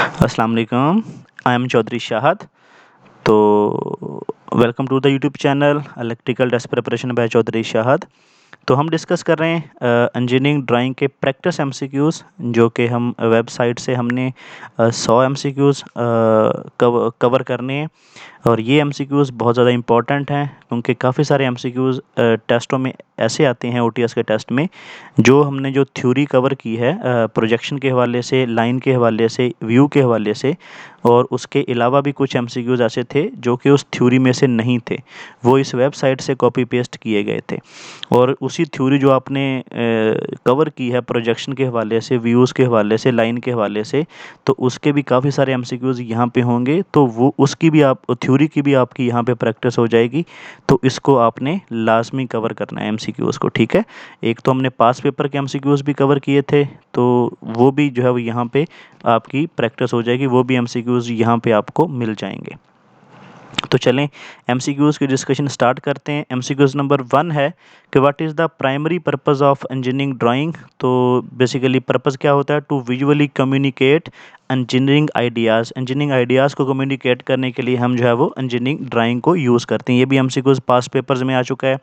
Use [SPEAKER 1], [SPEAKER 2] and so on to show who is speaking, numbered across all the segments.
[SPEAKER 1] अस्सलाम वालेकुम। I am Chaudhary Shahad. तो welcome to the YouTube channel electrical desk preparation by Chaudhary Shahad. तो हम डिस्कस कर रहे हैं इंजीनियरिंग ड्राइंग के प्रैक्टिस एमसीक्यूज़, जो कि हम वेबसाइट से हमने 100 एमसीक्यूज़ कवर करने हैं। और ये एमसीक्यूज़ बहुत ज़्यादा इम्पॉर्टेंट हैं, क्योंकि काफ़ी सारे एमसीक्यूज़ टेस्टों में ऐसे आते हैं, ओटीएस के टेस्ट में, जो हमने जो थ्योरी कवर की है प्रोजेक्शन के हवाले से, लाइन के हवाले से, व्यू के हवाले से, और उसके अलावा भी कुछ एमसीक्यूज़ ऐसे थे जो कि उस थ्योरी में से नहीं थे, वो इस वेबसाइट से कॉपी पेस्ट किए गए थे। और उसी थ्योरी जो आपने कवर की है प्रोजेक्शन के हवाले से, व्यूज़ के हवाले से, लाइन के हवाले से, तो उसके भी काफ़ी सारे एमसीक्यूज़ यहाँ पे होंगे। तो वो उसकी भी आप थ्योरी की भी आपकी यहाँ पे प्रैक्टिस हो जाएगी। तो इसको आपने लाजमी कवर करना है एमसीक्यूज़ को, ठीक है। एक तो हमने पास पेपर के एमसीक्यूज़ भी कवर किए थे, तो वो भी जो है वो यहाँ पे आपकी प्रैक्टिस हो जाएगी, वो भी एमसीक्यूज़ यहाँ पे आपको मिल जाएंगे। तो चलें एमसीक्यूज़ की डिस्कशन स्टार्ट करते हैं। एमसीक्यूज़ नंबर 1 है कि what is the primary purpose of engineering drawing. तो बेसिकली पर्पस क्या होता है? To visually communicate engineering ideas को कम्युनिकेट करने के लिए हम जो है वो इंजीनियरिंग ड्राइंग को यूज़ करते हैं। ये भी एमसीक्यूज़ पास पेपर्स में आ चुका है।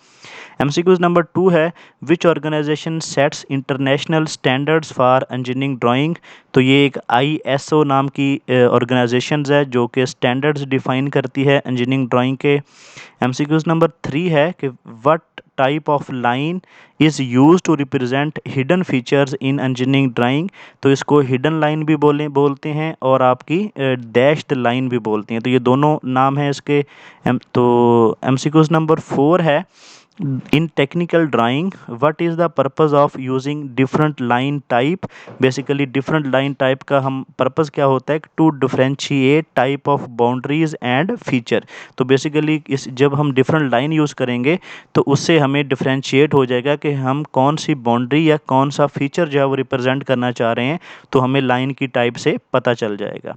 [SPEAKER 1] एमसीक्यूज़ नंबर 2 है which organisation sets international standards for engineering drawing. तो ये एक आईएसओ नाम की ऑर्गेनाइजेशंस है जो कि स्टैंडर्ड्स डिफाइन करती है इंजीनियरिंग ड्राइंग के। एमसीक्यूज़ नंबर 3 है कि what type of line is use to represent hidden features in engineering drawing. तो इसको हिडन लाइन भी बोलते हैं और आपकी डैश्ड लाइन भी बोलते हैं। तो ये दोनों नाम हैं इसके। तो एमसीक्यूज़ नंबर 4 है in technical drawing what is the purpose of using different line type. Basically different line type का हम पर्पस क्या होता है? To differentiate type of boundaries and feature. तो बेसिकली इस जब हम डिफरेंट लाइन यूज़ करेंगे तो उससे हमें डिफरेंशिएट हो जाएगा कि हम कौन सी बाउंड्री या कौन सा फीचर जो है वो रिप्रेजेंट करना चाह रहे हैं, तो हमें लाइन की टाइप से पता चल जाएगा।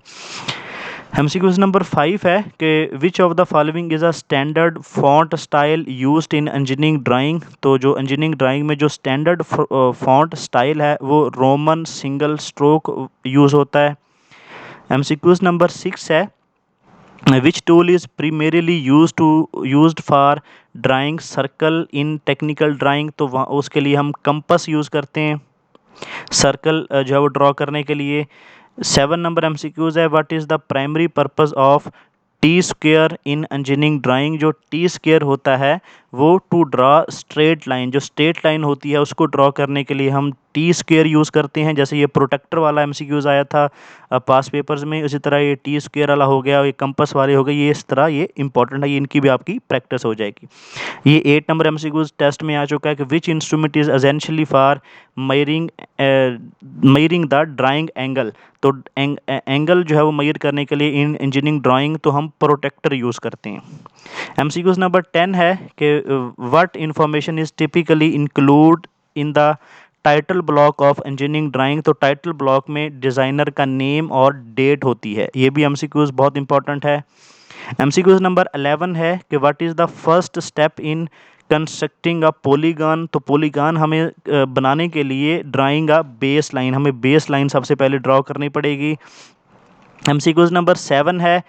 [SPEAKER 1] एमसीक्यूज़ नंबर 5 है कि विच of the following is a standard font style used in engineering drawing. तो जो इंजीनियरिंग ड्राइंग में जो स्टैंडर्ड फॉन्ट स्टाइल है वो रोमन सिंगल स्ट्रोक यूज़ होता है। एमसीक्यूज़ नंबर 6 है which tool is primarily used for drawing circle in technical drawing. तो वहाँ उसके लिए हम कंपस यूज़ करते हैं सर्कल जो है वो ड्रॉ करने के लिए। 7 नंबर एमसीक्यूज़ है what is the primary purpose of T square in engineering drawing. जो टी स्क्वेयर होता है वो टू ड्रॉ स्ट्रेट लाइन, जो स्ट्रेट लाइन होती है उसको ड्रॉ करने के लिए हम टी स्क्वेयर यूज़ करते हैं। जैसे ये प्रोटेक्टर वाला एमसीक्यूज़ आया था पास पेपर्स में, उसी तरह ये टी स्क्वेयर वाला हो गया, ये कंपस वाले हो गए, ये इस तरह ये इंपॉर्टेंट है, ये इनकी भी आपकी प्रैक्टिस हो जाएगी। ये 8 नंबर एमसीक्यूज़ टेस्ट में आ चुका है कि which instrument is essentially for मयरिंग मयरिंग the drawing angle. तो एंगल जो है वो मेजर करने के लिए इन इंजीनियरिंग ड्राइंग तो हम प्रोटेक्टर यूज़ करते हैं। एमसीक्यूज़ नंबर 10 है कि what information is typically include in the title block of engineering drawing. तो टाइटल ब्लॉक में डिज़ाइनर का नेम और डेट होती है। ये भी एमसीक्यूज़ बहुत इंपॉर्टेंट है। एमसीक्यूज़ नंबर 11 है कि what is the first step in constructing a polygon. तो पॉलीगॉन हमें बनाने के लिए ड्राइंग अ बेस लाइन, हमें बेस लाइन सबसे पहले ड्रॉ करनी पड़ेगी। एमसीक्यूज़ नंबर 7 है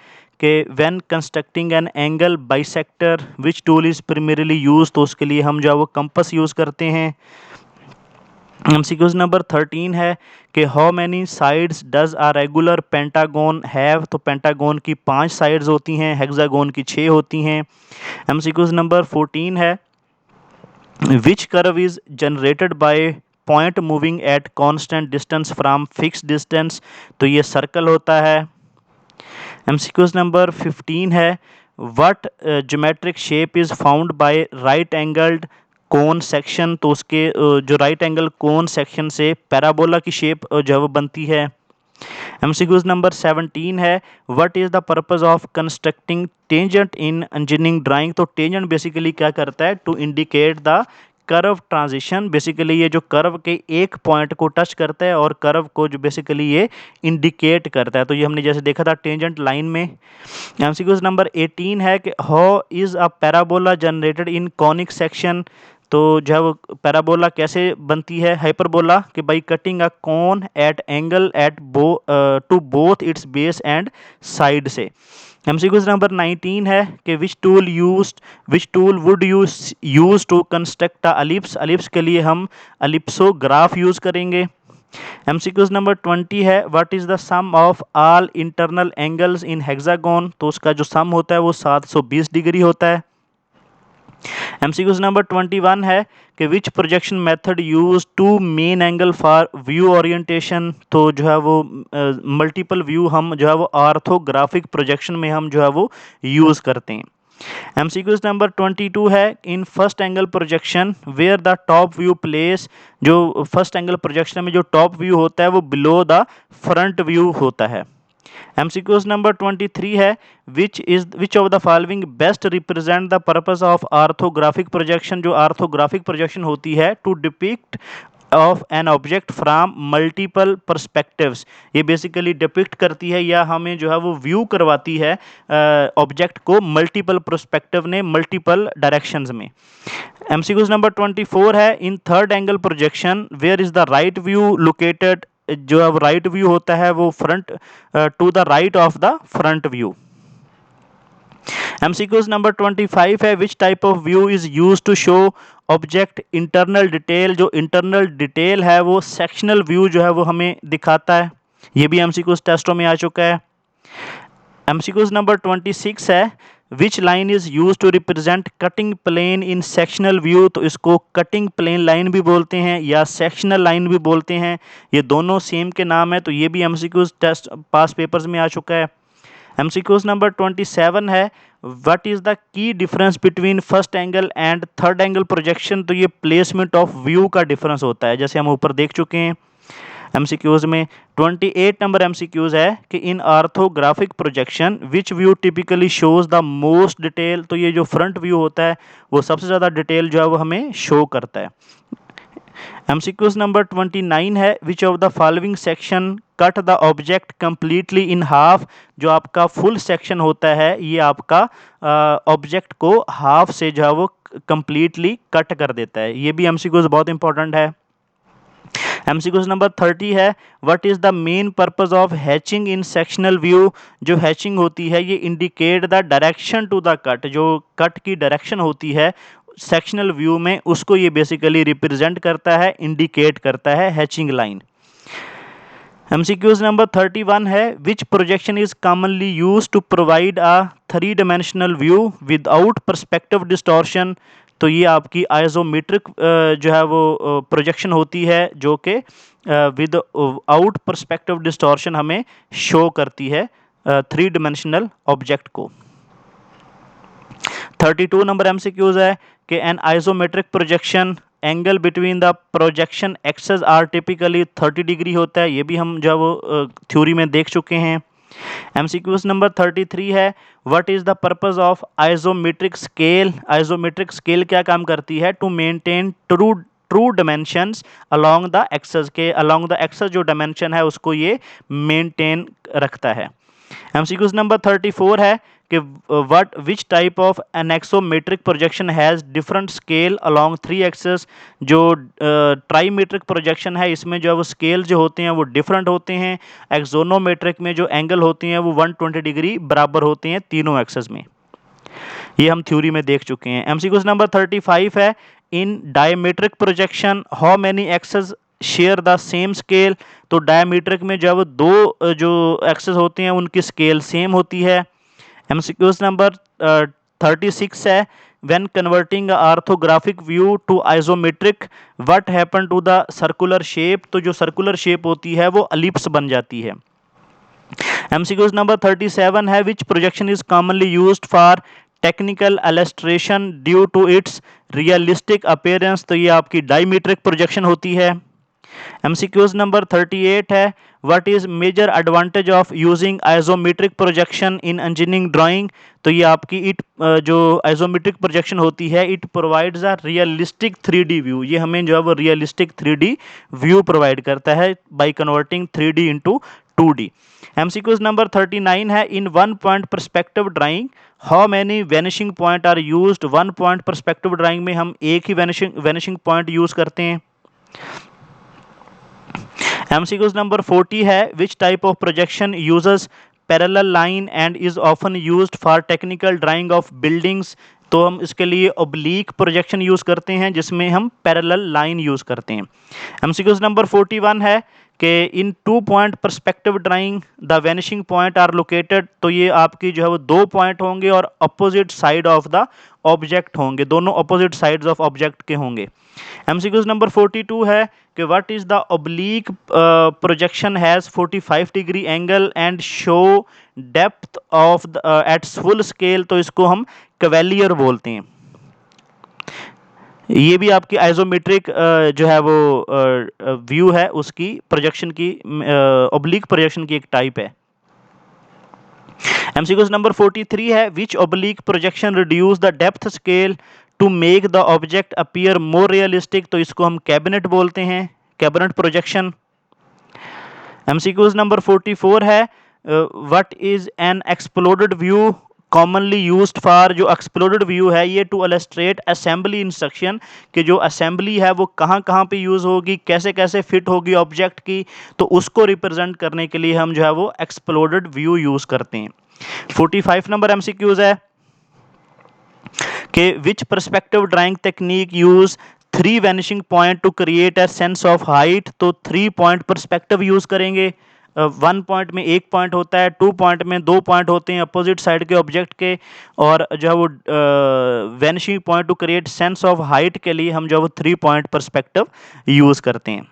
[SPEAKER 1] कि when constructing an angle bisector which tool is primarily use. तो उसके लिए हम जो है वो कंपस यूज़ करते हैं। एमसीक्यूज़ नंबर 13 है कि how many sides does a regular pentagon have. तो पेंटागन की 5 साइड्स होती हैं, हेक्सागन की 6 होती हैं। एमसीक्यूज़ नंबर 14 है which curve is generated by point moving at constant distance from fix distance. तो ये सर्कल होता है। एमसीक्यूज़ नंबर 15 है what geometric shape is found by right angled cone section. तो उसके जो राइट एंगल कोन सेक्शन से पैराबोला की शेप जो है वो बनती है। एमसीक्यूज़ नंबर 17 है what is the purpose of constructing tangent in engineering drawing. तो टेंजेंट बेसिकली क्या करता है? To indicate the curve transition. Basically ये जो कर्व के एक पॉइंट को टच करता है और कर्व को जो बेसिकली ये इंडिकेट करता है। तो ये हमने जैसे देखा था टेंजेंट लाइन में। एमसीक्यूज़ नंबर 18 है कि how is a parabola generated in conic section. तो जो है वो पैराबोला कैसे बनती है, हाइपरबोला, कि by cutting a cone at angle at to both its base and side से। एमसीक्यूज नंबर 19 है कि which tool would use to construct a ellipse. Ellipse के लिए हम एलिप्सोग्राफ यूज करेंगे। एमसीक्यूज नंबर 20 है what is the sum of all internal angles in hexagon. तो उसका जो सम होता है वो 720 डिग्री होता है। एमसीक्यूज नंबर 21 है कि which projection method use to main angle for view orientation. तो जो है वो मल्टीपल व्यू हम जो है वो ऑर्थोग्राफिक प्रोजेक्शन में हम जो है वो यूज करते हैं। एमसीक्यूज नंबर 22 है in first angle projection where the top view place. जो फर्स्ट एंगल प्रोजेक्शन में जो टॉप व्यू होता है वो बिलो द फ्रंट व्यू होता है। एमसीक्यूज नंबर 23 है which of the following best represent the purpose of orthographic projection. जो ऑर्थोग्राफिक प्रोजेक्शन होती है to depict of an object from multiple perspectives. ये बेसिकली डिपिक्ट करती है या हमें जो है वो व्यू करवाती है ऑब्जेक्ट को मल्टीपल पर्सपेक्टिव ने मल्टीपल डायरेक्शंस में। एमसीक्यूज नंबर 24 है in third angle projection where is the right view located. जो अब राइट व्यू होता है वो front to the right of the front view. MCQs number 25 है which type of view is use to show object internal detail. जो internal detail है वो sectional view जो है वो हमें दिखाता है। ये भी एमसीक्यूज टेस्टों में आ चुका है। एमसीक्यूज नंबर 26 है which line is use to represent cutting plane in sectional view. तो इसको कटिंग प्लेन लाइन भी बोलते हैं या सेक्शनल लाइन भी बोलते हैं, ये दोनों सेम के नाम है। तो ये भी एमसीक्यूज टेस्ट पास पेपर्स में आ चुका है। एमसीक्यूज नंबर 27 है what is the key difference between first angle and third angle projection. तो ये प्लेसमेंट ऑफ व्यू का डिफरेंस होता है, जैसे हम ऊपर देख चुके हैं एमसीक्यूज में। 28 नंबर एमसीक्यूज है कि in orthographic projection which view typically shows the most detail. तो ये जो फ्रंट व्यू होता है वो सबसे ज़्यादा डिटेल जो है वो हमें शो करता है। एमसीक्यूज नंबर 29 है which of the following section cut the object completely in half. जो आपका फुल सेक्शन होता है ये आपका ऑब्जेक्ट को हाफ से जो है वो कंप्लीटली कट कर देता है। ये भी एमसीक्यूज बहुत इंपॉर्टेंट है। एमसीक्यूज नंबर 30 है what is the main purpose of hatching in sectional view. जो हैचिंग होती है ये indicate the direction to the cut. जो कट की डायरेक्शन होती है सेक्शनल व्यू में उसको ये बेसिकली रिप्रेजेंट करता है, इंडिकेट करता है हैचिंग लाइन। एमसीक्यूज नंबर 31 है which projection is commonly use to provide a 3 dimensional view without perspective distortion. तो ये आपकी आइसोमेट्रिक जो है वो प्रोजेक्शन होती है जो कि विद आउट पर्सपेक्टिव डिस्टॉर्शन हमें शो करती है 3 डायमेंशनल ऑब्जेक्ट को। 32 नंबर एमसीक्यूज है कि an isometric projection angle between the projection axes are typically 30 degree होता है। ये भी हम जो है वो थ्योरी में देख चुके हैं। एमसीक्यूज नंबर 33 है what is the purpose of isometric scale. Isometric scale क्या काम करती है to maintain true dimensions along the axes. के अलोंग द एक्सेस जो डायमेंशन है उसको ये मेंटेन रखता है। एमसीक्यूज नंबर 34 है कि what which type of axonometric projection has different scale along 3 axes. जो ट्राईमेट्रिक प्रोजेक्शन है इसमें जो है वो स्केल जो होते हैं वो डिफरेंट होते हैं। एक्सोनोमेट्रिक में जो एंगल होती हैं वो 120 डिग्री बराबर होते हैं तीनों एक्सेस में। ये हम थ्योरी में देख चुके हैं। एमसीक्यूज नंबर 35 है in dimetric projection how many axes share the same scale. तो डायमेट्रिक में जो है वो दो जो एक्सेस होते हैं उनकी स्केल सेम होती है। एमसीक्यूज नंबर 36 है when converting orthographic view to isometric what happen to the circular shape. तो जो सर्कुलर शेप होती है वो एलिप्स बन जाती है। एमसीक्यूज नंबर 37 है which projection is commonly used for technical illustration due to its realistic appearance. तो ये आपकी डायमीट्रिक प्रोजेक्शन होती है। एमसीक्यूज नंबर 38 है what is major advantage of using isometric projection in engineering drawing. तो ये आपकी जो आइसोमेट्रिक प्रोजेक्शन होती है it provides a realistic 3D view. ये हमें जो है वो रियलिस्टिक 3D व्यू प्रोवाइड करता है by converting 3D into 2D। MCQs number 39 है in 1 point perspective drawing how many vanishing point are used, one point perspective drawing में हम एक ही वैनिशिंग पॉइंट यूज करते हैं। MCQs नंबर 40 है, which type of projection uses parallel line and is often used for technical drying of buildings. तो हम इसके लिए ओब्लीक प्रोजेक्शन यूज करते हैं जिसमें हम पैरेलल लाइन यूज करते हैं। MCQs नंबर 41 है कि in 2 point perspective drawing the vanishing point are located. तो ये आपकी जो है वो 2 पॉइंट होंगे और opposite side of the object होंगे, दोनों अपोजिट साइड्स ऑफ ऑब्जेक्ट के होंगे। MCQs नंबर 42 है कि what is the oblique projection has 45 degree angle and show depth of at full scale. तो इसको हम कवेलियर बोलते हैं। ये भी आपकी आइसोमेट्रिक जो है वो व्यू है उसकी प्रोजेक्शन की, ऑब्लीक प्रोजेक्शन की एक टाइप है। MCQs नंबर 43 है, which oblique projection reduce the depth scale to make the object appear more realistic. तो इसको हम कैबिनेट बोलते हैं, कैबिनेट प्रोजेक्शन। MCQs नंबर 44 है, what is an exploded view commonly used for. जो एक्सप्लोडेड व्यू है ये टू इलस्ट्रेट असेंबली इंस्ट्रक्शन, कि जो असेंबली है वो कहाँ कहाँ पे यूज़ होगी, कैसे कैसे फिट होगी ऑब्जेक्ट की, तो उसको रिप्रेजेंट करने के लिए हम जो है वो एक्सप्लोडेड व्यू यूज़ करते हैं। 45 नंबर MCQs है कि which perspective drawing technique use 3 vanishing point to create a sense of height. तो 3 पॉइंट परस्पेक्टिव यूज करेंगे। 1 पॉइंट में 1 पॉइंट होता है, 2 पॉइंट में 2 पॉइंट होते हैं अपोजिट साइड के ऑब्जेक्ट के, और जो है वो vanishing point to create sense of height के लिए हम जो है वो 3 पॉइंट परस्पेक्टिव यूज करते हैं।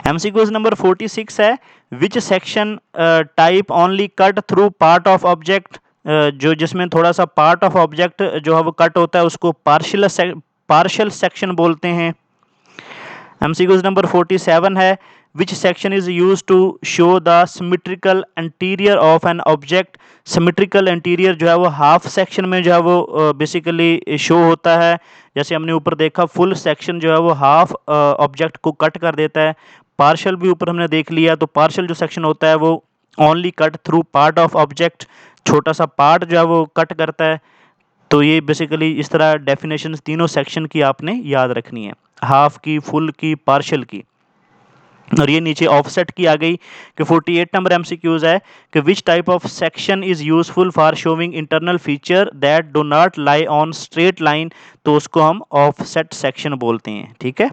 [SPEAKER 1] MCQs नंबर 46 है, which section type only cut through part of object. जो जिसमें थोड़ा सा पार्ट ऑफ ऑब्जेक्ट जो है वो कट होता है उसको पार्शियल सेक्शन बोलते हैं। MCQs नंबर 47 है, which section is use to show the symmetrical interior of an object. Symmetrical interior जो है वो हाफ सेक्शन में जो है वो बेसिकली शो होता है। जैसे हमने ऊपर देखा फुल सेक्शन जो है वो हाफ ऑब्जेक्ट को कट कर देता है। पार्शियल भी ऊपर हमने देख लिया, तो पार्शियल जो सेक्शन होता है वो only cut through part of object, छोटा सा पार्ट जो है वो कट करता है। तो ये बेसिकली इस तरह डेफिनेशन तीनों सेक्शन की आपने याद रखनी है, हाफ की, फुल की, पार्शियल की। और ये नीचे ऑफसेट की आ गई कि 48 नंबर MCQs है कि which type of section is useful for showing internal feature that do not lie on straight line. तो उसको हम ऑफसेट सेक्शन बोलते हैं। ठीक है।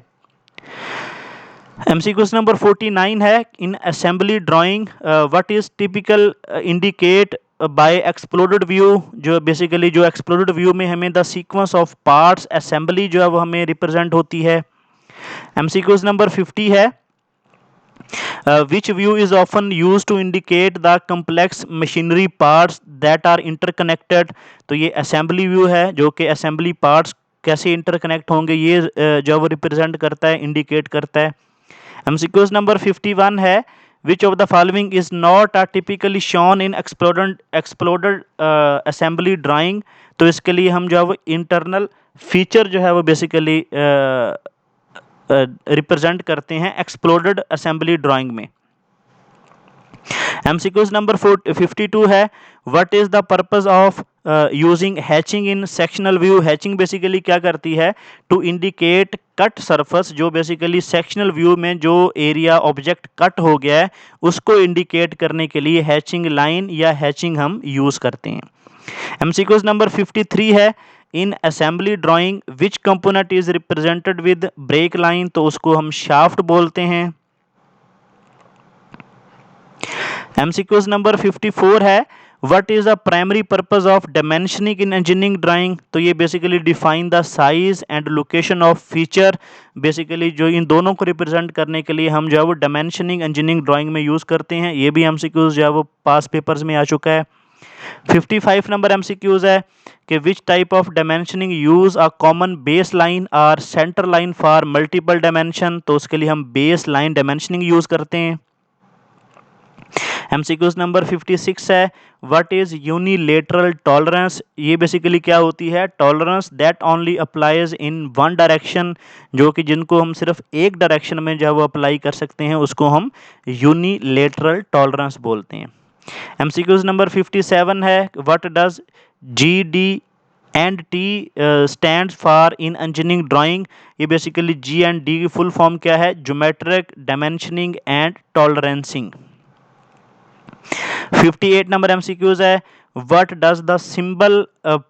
[SPEAKER 1] MCQs नंबर 49 है, in assembly drawing what is typical indicate bye exploded view. जो basically जो एक्सप्लोडेड व्यू में हमें the sequence of parts assembly जो है वो हमें रिप्रेजेंट होती है। MCQs नंबर 50 है, which view is often used to indicate the complex machinery parts that are interconnected। तो ये assembly view है जो कि assembly parts कैसे इंटरकनेक्ट होंगे ये जो वो रिप्रेजेंट करता है, इंडिकेट करता है। MCQs नंबर 51 है, which of the following is not a typically shown in exploded assembly drawing। तो इसके लिए हम जो है वो इंटरनल फीचर जो है वो बेसिकली रिप्रेजेंट करते हैं एक्सप्लोडेड असेंबली ड्राइंग में। MCQs नंबर 52 है, what is the purpose of using hatching in sectional view. Hatching basically क्या करती है, टू इंडिकेट कट सरफेस। जो बेसिकली सेक्शनल व्यू में जो एरिया ऑब्जेक्ट कट हो गया है उसको इंडिकेट करने के लिए हैचिंग लाइन या हैचिंग हम यूज करते हैं। MCQs नंबर 53 है, in assembly drawing which component is represented with break line. तो उसको हम शाफ्ट बोलते हैं। MCQs नंबर 54 है, what is the primary purpose of dimensioning in engineering drawing. तो ये basically define the size and location of feature. Basically जो इन दोनों को रिप्रेजेंट करने के लिए हम जो है वो डायमेंशनिंग इंजीनियरिंग ड्राइंग में यूज करते हैं। ये भी MCQs जो है वो पास पेपर्स में आ चुका है। 55 नंबर MCQs है कि which type of dimensioning use a common base line और centre line for multiple dimension. तो उसके लिए हम बेस लाइन डायमेंशनिंग यूज करते हैं। एमसीक्यूज नंबर 56 है, व्हाट इज यूनिलेटरल टॉलरेंस। ये बेसिकली क्या होती है, tolerance that only applies in one direction, जो कि जिनको हम सिर्फ एक डायरेक्शन में जो है वो अप्लाई कर सकते हैं, उसको हम यूनिलेटरल टॉलरेंस बोलते हैं। एमसीक्यूज नंबर 57 है, what does G D and T stand for in engineering drawing. ये बेसिकली जी एंड डी की फुल फॉर्म क्या है, geometric dimensioning and tolerancing. 58 number MCQs है, what does the symbol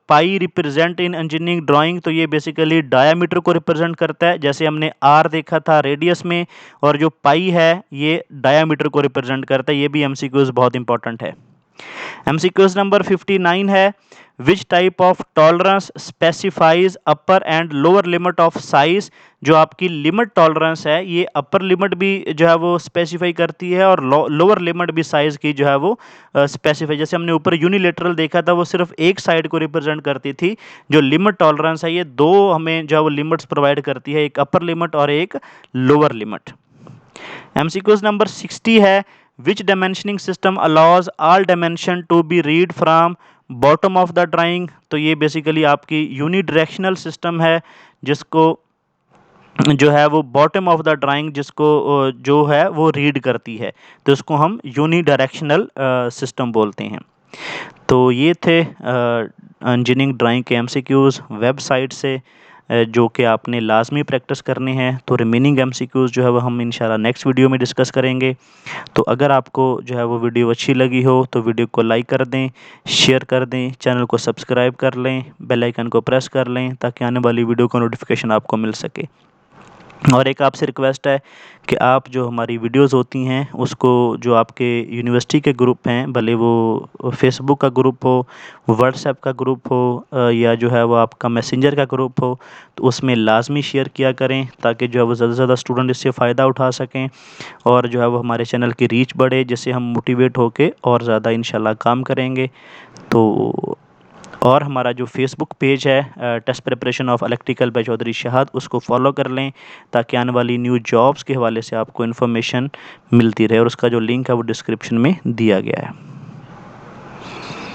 [SPEAKER 1] pi represent in engineering drawing. तो ये basically diameter को represent करता है, जैसे हमने आर देखा था रेडियस में, और जो पाई है ये डायामीटर को रिप्रेजेंट करता है। ये भी एमसीक्यूज बहुत इंपॉर्टेंट है। एमसीक्यूज नंबर 59 है, which type of tolerance specifies upper and lower limit of size. जो आपकी लिमिट टॉलरेंस है, ये अपर लिमिट भी जो है वो स्पेसिफाई करती है, और लोअर लिमिट भी साइज की जो है वो स्पेसिफाई। जैसे हमने ऊपर यूनिलेटरल देखा था, वो सिर्फ एक साइड को रिप्रेजेंट करती थी। जो लिमिट टॉलरेंस है, ये दो हमें जो है वो लिमिट्स प्रोवाइड करती है, एक अपर लिमिट और एक लोअर लिमिट। एमसीक्यूज नंबर 60 है, which dimensioning system allows all dimension to be read from bottom of the drawing. तो ये बेसिकली आपकी यूनिडायरेक्शनल सिस्टम है, जिसको जो है वो बॉटम ऑफ द ड्राइंग जिसको जो है वो रीड करती है, तो इसको हम यूनिडायरेक्शनल सिस्टम बोलते हैं। तो ये थे इंजीनियरिंग ड्राइंग के एमसीक्यूज़ वेबसाइट से, जो कि आपने लाजमी प्रैक्टिस करने हैं। तो रिमेनिंग एमसीक्यूज़ जो है वो हम इंशाल्लाह नेक्स्ट वीडियो में डिस्कस करेंगे। तो अगर आपको जो है वो वीडियो अच्छी लगी हो तो वीडियो को लाइक कर दें, शेयर कर दें, चैनल को सब्सक्राइब कर लें, बेल आइकन को प्रेस कर लें, ताकि आने वाली वीडियो का नोटिफिकेशन आपको मिल सके। और एक आपसे रिक्वेस्ट है कि आप जो हमारी वीडियोस होती हैं उसको, जो आपके यूनिवर्सिटी के ग्रुप हैं, भले वो फेसबुक का ग्रुप हो, व्हाट्सएप का ग्रुप हो, या जो है वो आपका मैसेंजर का ग्रुप हो, तो उसमें लाजमी शेयर किया करें, ताकि जो है वो ज़्यादा से ज़्यादा स्टूडेंट इससे फ़ायदा उठा सकें, और जो है वो हमारे चैनल की रीच बढ़े, जिससे हम मोटिवेट होके और ज़्यादा इंशाल्लाह काम करेंगे। तो और हमारा जो फेसबुक पेज है test preparation of electrical by Chaudhary Shahad, उसको फॉलो कर लें, ताकि आने वाली न्यू जॉब्स के हवाले से आपको इन्फॉर्मेशन मिलती रहे, और उसका जो लिंक है वो डिस्क्रिप्शन में दिया गया है।